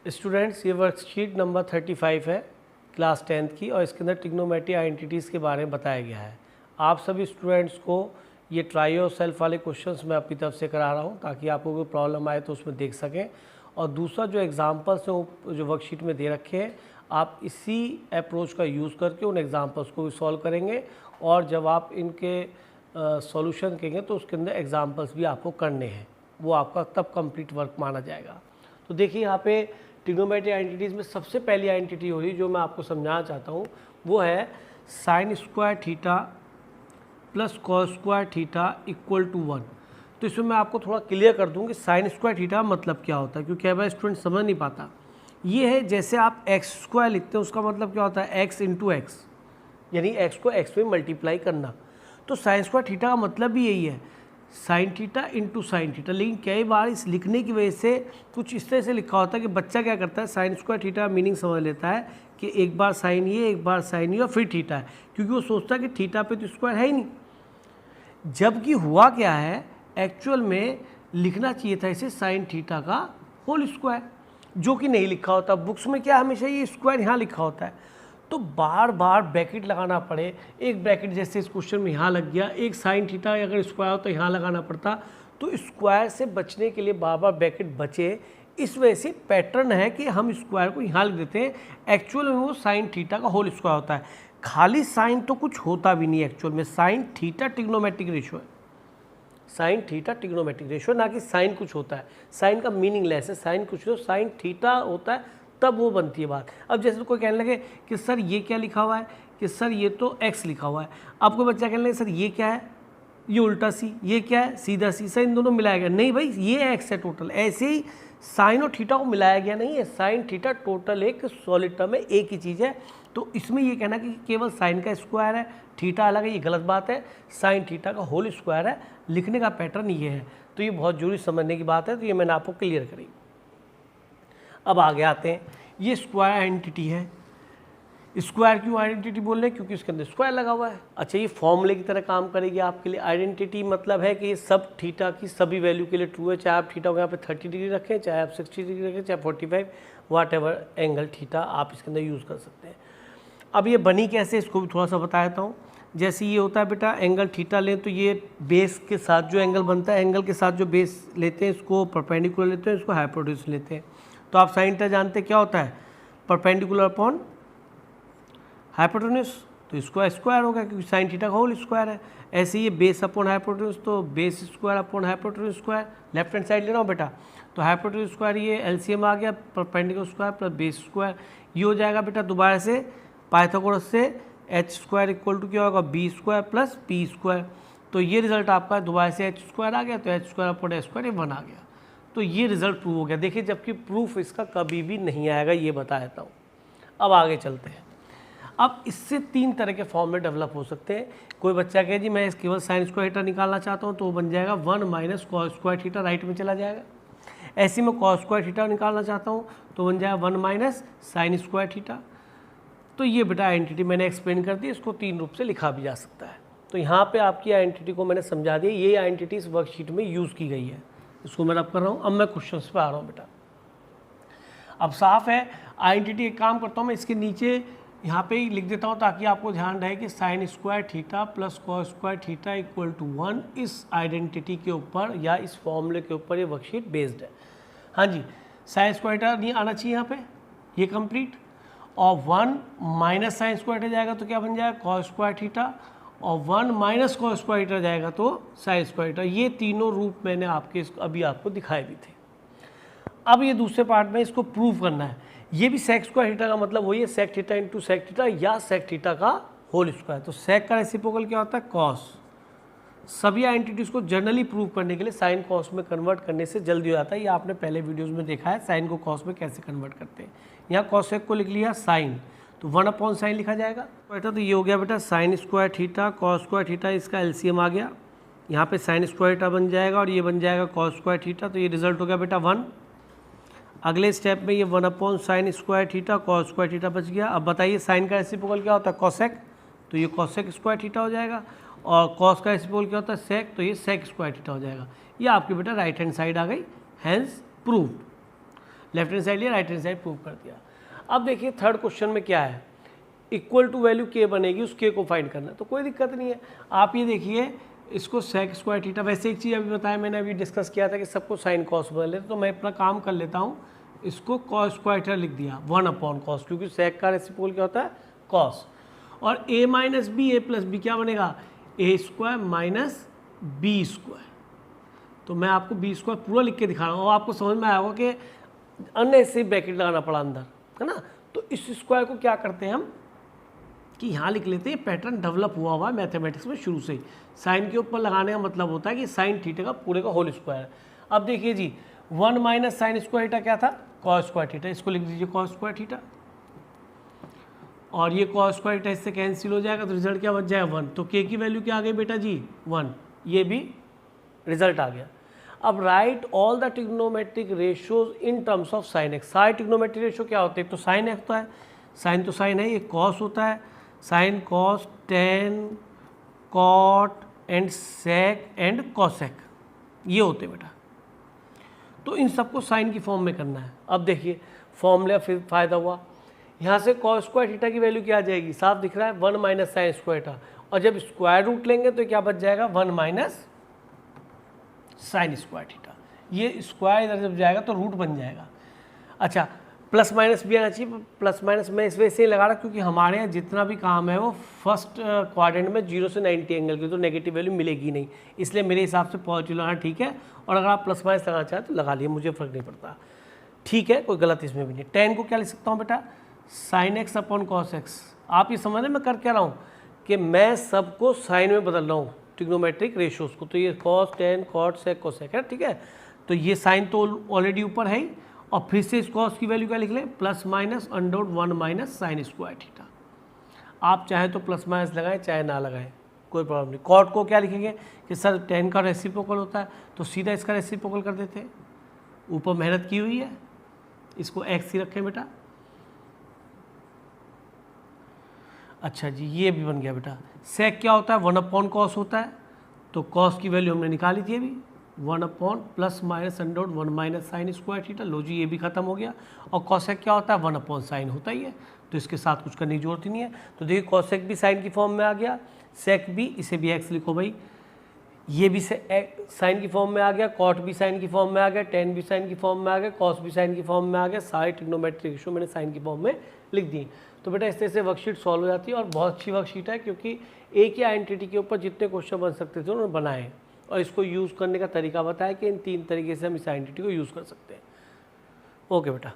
Students, ये worksheet number 35 है class 10th की और इसके अंदर ट्रिग्नोमेट्री आइडेंटिटीज़ के बारे में बताया गया है। आप सभी स्टूडेंट्स को ये ट्राई और सेल्फ वाले क्वेश्चंस मैं अपनी तरफ से करा रहा हूँ ताकि आपको कोई प्रॉब्लम आए तो उसमें देख सकें। और दूसरा जो एग्जांपल्स हैं जो वर्कशीट में दे रखे हैं, आप इसी अप्रोच का यूज़ करके उन एग्जांपल्स को भी सॉल्व करेंगे और जब आप इनके सॉल्यूशन करेंगे तो उसके अंदर एग्जांपल्स भी आपको करने हैं, वो आपका तब कंप्लीट वर्क माना जाएगा। तो देखिए यहाँ पे ट्रिग्नोमेट्री आइडेंटिटीज़ में सबसे पहली आइडेंटिटी हो रही जो मैं आपको समझाना चाहता हूँ वो है sine square theta plus cos square theta equal to 1। तो इसमें मैं आपको थोड़ा क्लियर कर दूँ कि साइन स्क्वायर थीटा मतलब क्या होता है, क्योंकि कई बार स्टूडेंट समझ नहीं पाता। ये है जैसे आप एक्स स्क्वायर लिखते हैं, उसका मतलब क्या होता है एक्स इंटू एक्स, यानी एक्स को एक्स में मल्टीप्लाई करना। तो साइन स्क्वायर थीटा का मतलब भी यही है, sine theta into sine theta. लेकिन कई बार इस लिखने की वजह से कुछ इस तरह से लिखा होता है कि बच्चा क्या करता है, साइन स्क्वायर थीटा मीनिंग समझ लेता है कि एक बार साइन ये एक बार साइन ये और फिर थीटा है, क्योंकि वो सोचता है कि थीटा पे तो स्क्वायर है ही नहीं। जबकि हुआ क्या है, एक्चुअल में लिखना चाहिए था इसे साइन थीटा का होल स्क्वायर, जो कि नहीं लिखा होता। बुक्स में क्या हमेशा ये स्क्वायर यहाँ लिखा होता है, तो बार बार ब्रैकेट लगाना पड़े। एक ब्रैकेट जैसे इस क्वेश्चन में यहाँ लग गया, एक साइन थीटा अगर स्क्वायर हो तो यहाँ लगाना पड़ता। तो स्क्वायर से बचने के लिए बार बार ब्रैकेट बचे, इस वजह से पैटर्न है कि हम स्क्वायर को यहाँ लिख देते हैं। एक्चुअल में वो साइन थीटा का होल स्क्वायर होता है। खाली साइन तो कुछ होता भी नहीं एक्चुअल में, साइन थीटा ट्रिग्नोमेट्रिक रेशियो है, साइन थीटा ट्रिग्नोमेट्रिक रेशियो, ना कि साइन कुछ होता है। साइन का मीनिंग लेस है, साइन कुछ हो साइन थीटा होता है तब वो बनती है बात। अब जैसे कोई कहने लगे कि सर ये क्या लिखा हुआ है, कि सर ये तो x लिखा हुआ है। अब कोई बच्चा कहने लगे सर ये क्या है, ये उल्टा सी, ये क्या है सीधा सी, सर इन दोनों मिलाया गया नहीं भाई, ये x है टोटल। ऐसे ही साइन और थीटा को मिलाया गया नहीं है, साइन थीटा टोटल एक सॉलिड टर्म है, एक ही चीज़ है। तो इसमें ये कहना कि केवल साइन का स्क्वायर है थीटा अलग है, ये गलत बात है। साइन थीटा का होल स्क्वायर है, लिखने का पैटर्न ये है। तो ये बहुत जरूरी समझने की बात है, तो ये मैंने आपको क्लियर करी। अब आगे आते हैं, ये स्क्वायर आइडेंटिटी है। स्क्वायर क्यों आइडेंटिटी बोल रहे हैं, क्योंकि इसके अंदर स्क्वायर लगा हुआ है। अच्छा, ये फॉर्मूले की तरह काम करेगी आपके लिए। आइडेंटिटी मतलब है कि ये सब थीटा की सभी वैल्यू के लिए ट्रू है, चाहे आप थीटा को यहाँ पे 30 डिग्री रखें, चाहे आप 60 डिग्री रखें, चाहे 45, वाट एवर एंगल थीटा आप इसके अंदर यूज़ कर सकते हैं। अब ये बनी कैसे, इसको भी थोड़ा सा बता देता हूँ। जैसे ये होता है बेटा, एंगल थीटा लें तो ये बेस के साथ जो एंगल बनता है, एंगल के साथ जो बेस लेते हैं इसको परपेंडिकुलर लेते हैं, इसको हाइपोटेन्यूज लेते हैं। तो आप साइन थीटा जानते हैं क्या होता है, परपेंडिकुलर अपॉन हाइपोटेन्यूज, तो इसको स्क्वायर होगा क्योंकि साइन थीटा का होल स्क्वायर है। ऐसे ही बेस अपॉन हाइपोटेन्यूज, तो base square upon hypotenuse square. Left hand side ले रहा हूँ बेटा, तो हाइपोटेन्यूज स्क्वायर ये एलसीएम आ गया, perpendicular square plus base square. ये हो जाएगा बेटा दोबारा से पाइथागोरस से एच स्क्वायर इक्वल टू क्या होगा, B square plus P square. तो ये रिजल्ट आपका दोबारा से एच स्क्वायर आ गया, तो H square upon H square ये 1 आ गया। तो ये रिजल्ट प्रूव हो गया। देखिए, जबकि प्रूफ इसका कभी भी नहीं आएगा, ये बता देता हूँ। अब आगे चलते हैं। अब इससे 3 तरह के फॉर्मूले डेवलप हो सकते हैं। कोई बच्चा कहे जी मैं केवल साइन स्क्वायर थीटा निकालना चाहता हूँ, तो वो बन जाएगा 1 minus cos square theta, right में चला जाएगा। ऐसे में कॉस स्क्वायर थीटा निकालना चाहता हूँ तो बन जाएगा 1 माइनस साइन स्क्वायर थीटा। तो ये बेटा आइडेंटिटी मैंने एक्सप्लेन कर दी, इसको 3 रूप से लिखा भी जा सकता है। तो यहाँ पे आपकी आइडेंटिटी को मैंने समझा दिया। ये आइडेंटिटी इस वर्कशीट में यूज़ की गई है, इसको मैं रब कर रहा हूँ। अब मैं क्वेश्चन पे आ रहा हूँ बेटा। अब साफ है आइडेंटिटी, एक काम करता हूँ मैं इसके नीचे यहाँ पे ही लिख देता हूँ ताकि आपको ध्यान रहे कि sine square theta plus cos square theta equal to 1 इस आइडेंटिटी के ऊपर या इस फॉर्मूले के ऊपर ये वर्कशीट बेस्ड है। हाँ जी, साइन स्क्वायर थीटा नहीं आना चाहिए यहाँ पे, ये कंप्लीट। और 1 माइनस साइन स्क्वायर थीटा जाएगा तो क्या बन जाएगा, कॉस स्क्वायर थीटा। और 1 माइनस कॉस स्क्वायर थीटा जाएगा तो साइन स्क्वायर थीटा। ये तीनों रूप मैंने आपके अभी आपको दिखाए भी थे। अब ये दूसरे पार्ट में इसको प्रूव करना है। ये भी सेक स्क्वायर थीटा का मतलब वही है, sec theta into sec theta या सेक थीटा का होल स्क्वायर। तो सेक का रेसिप्रोकल क्या होता है, कॉस। सभी आइडेंटिटीज को जनरली प्रूव करने के लिए साइन कॉस में कन्वर्ट करने से जल्दी हो जाता है। ये आपने पहले वीडियोस में देखा है साइन को कॉस में कैसे कन्वर्ट करते हैं। यहाँ कॉसेक को लिख लिया साइन, तो 1 अपॉन साइन लिखा जाएगा बेटा। तो ये हो गया बेटा sign square theta cos square theta, इसका एलसीएम आ गया। यहाँ पे साइन स्क्वायर थीटा बन जाएगा और ये बन जाएगा कॉस स्क्वायर थीटा। तो ये रिजल्ट हो गया बेटा 1। अगले स्टेप में ये 1 upon sine square theta cos square theta बच गया। अब बताइए साइन का रेसिप्रोकल क्या होता है, कॉसेक, तो ये कॉसेक स्क्वायर थीटा हो जाएगा। और कॉस का रेसिप्रोकल क्या होता है, सेक, तो ये सेक स्क्वायर थीटा हो जाएगा। ये आपकी बेटा राइट हैंड साइड आ गई, hence proved. Left hand side लिया, राइट हैंड साइड प्रूव कर दिया। अब देखिए थर्ड क्वेश्चन में क्या है, इक्वल टू वैल्यू के बनेगी, उस के को फाइंड करना है, तो कोई दिक्कत नहीं है। आप ये देखिए इसको सेक स्क्वायर थीटा, वैसे एक चीज़ अभी बताया मैंने, अभी डिस्कस किया था कि सबको साइन कॉस बदल लेते, तो मैं अपना काम कर लेता हूँ, इसको कॉस स्क्वायर थीटा लिख दिया 1/cos, क्योंकि सेक का रेसिप्रोकल क्या होता है कॉस। और a minus B, A plus B क्या बनेगा, A square minus B square. तो मैं आपको बी स्क्वायर पूरा लिख के दिखा रहा हूँ, और आपको समझ में आया होगा कि अननेसेसरी ब्रैकेट लगाना पड़ा अंदर, है ना। तो इस स्क्वायर को क्या करते हैं हम कि यहाँ लिख लेते हैं, पैटर्न डेवलप हुआ हुआ है मैथमेटिक्स में शुरू से ही। साइन के ऊपर लगाने का मतलब होता है कि साइन थीटा का पूरे का होल स्क्वायर है। अब देखिए जी 1 माइनस साइन स्क्वायर थीटा क्या था, कॉस स्क्वायर थीटा, इसको लिख दीजिए कॉस स्क्वायर थीटा, और ये कॉस स्क्वायर थीटा इससे कैंसिल हो जाएगा, तो रिजल्ट क्या बच जाएगा 1। तो के की वैल्यू क्या आ गई बेटा जी 1, ये भी रिजल्ट आ गया। अब right all the trigonometric ratios in terms of sine x. सारे ट्रिग्नोमेट्रिक रेशियो क्या होते हैं, तो साइन एक्स तो है, साइन तो साइन है, ये कॉस होता है, sine cos tan cot and sec and cosec, ये होते बेटा। तो इन सबको साइन की फॉर्म में करना है। अब देखिए फॉर्मूला फिर फायदा हुआ, यहाँ से कॉस स्क्वायर थीटा की वैल्यू क्या आ जाएगी, साफ दिख रहा है 1 माइनस साइन स्क्वायर थीटा, और जब स्क्वायर रूट लेंगे तो क्या बच जाएगा 1 माइनस साइन स्क्वायर थीटा। ये स्क्वायर इधर जब जाएगा तो रूट बन जाएगा। अच्छा प्लस माइनस भी आना चाहिए, प्लस माइनस मैं इस वजह से लगा रहा क्योंकि हमारे यहाँ जितना भी काम है वो फर्स्ट क्वाड्रेंट में 0 से 90 एंगल की, तो नेगेटिव वैल्यू मिलेगी नहीं, इसलिए मेरे हिसाब से पॉजिटिव लगाना ठीक है। और अगर आप प्लस माइनस लगाना चाहें तो लगा लिए, मुझे फ़र्क नहीं पड़ता, ठीक है, कोई गलत इसमें भी नहीं। टेन को क्या लिख सकता हूँ बेटा, sine x upon cos x. आप ये समझ रहे मैं कर क्या रहा हूँ कि मैं सबको साइन में बदल रहा हूँ ट्रिग्नोमेट्रिक रेशियोज को, तो ये cos tan cot sec cosec है, ठीक है। तो ये साइन तो ऑलरेडी ऊपर है ही, और फिर से इस कॉस की वैल्यू क्या लिख लें, plus minus under 1 minus sine square theta. आप चाहे तो प्लस माइनस लगाएं चाहे ना लगाएं, कोई प्रॉब्लम नहीं। कॉट को क्या लिखेंगे कि सर टेन का रेसिप्रोकल होता है, तो सीधा इसका रेसिप्रोकल कर देते हैं, ऊपर मेहनत की हुई है, इसको एक्स ही रखें बेटा। अच्छा जी ये भी बन गया बेटा। सेक क्या होता है, 1/cos होता है, तो कॉस की वैल्यू हमने निकाली थी अभी 1/ plus minus under 1 minus sine square theta. लो जी ये भी खत्म हो गया। और कॉसेक क्या होता है, 1/sin होता ही है, तो इसके साथ कुछ करने की जरूरत ही नहीं है। तो देखिए कॉसेक भी साइन की फॉर्म में आ गया, सेक भी, इसे भी एक्स लिखो भाई, ये भी साइन की फॉर्म में आ गया, कॉट भी साइन की फॉर्म में आ गया, टेन भी साइन की फॉर्म में आ गया, कॉस भी साइन की फॉर्म में आ गया, सारे ट्रिग्नोमेट्रिक रेशियो मैंने साइन की फॉर्म में लिख दी। तो बेटा इस तरह से वर्कशीट सॉल्व हो जाती है, और बहुत अच्छी वर्कशीट है क्योंकि एक ही आइडेंटिटी के ऊपर जितने क्वेश्चन बन सकते थे उन्होंने बनाए, और इसको यूज़ करने का तरीका बताया कि इन 3 तरीके से हम इस आइडेंटिटी को यूज़ कर सकते हैं। ओके बेटा।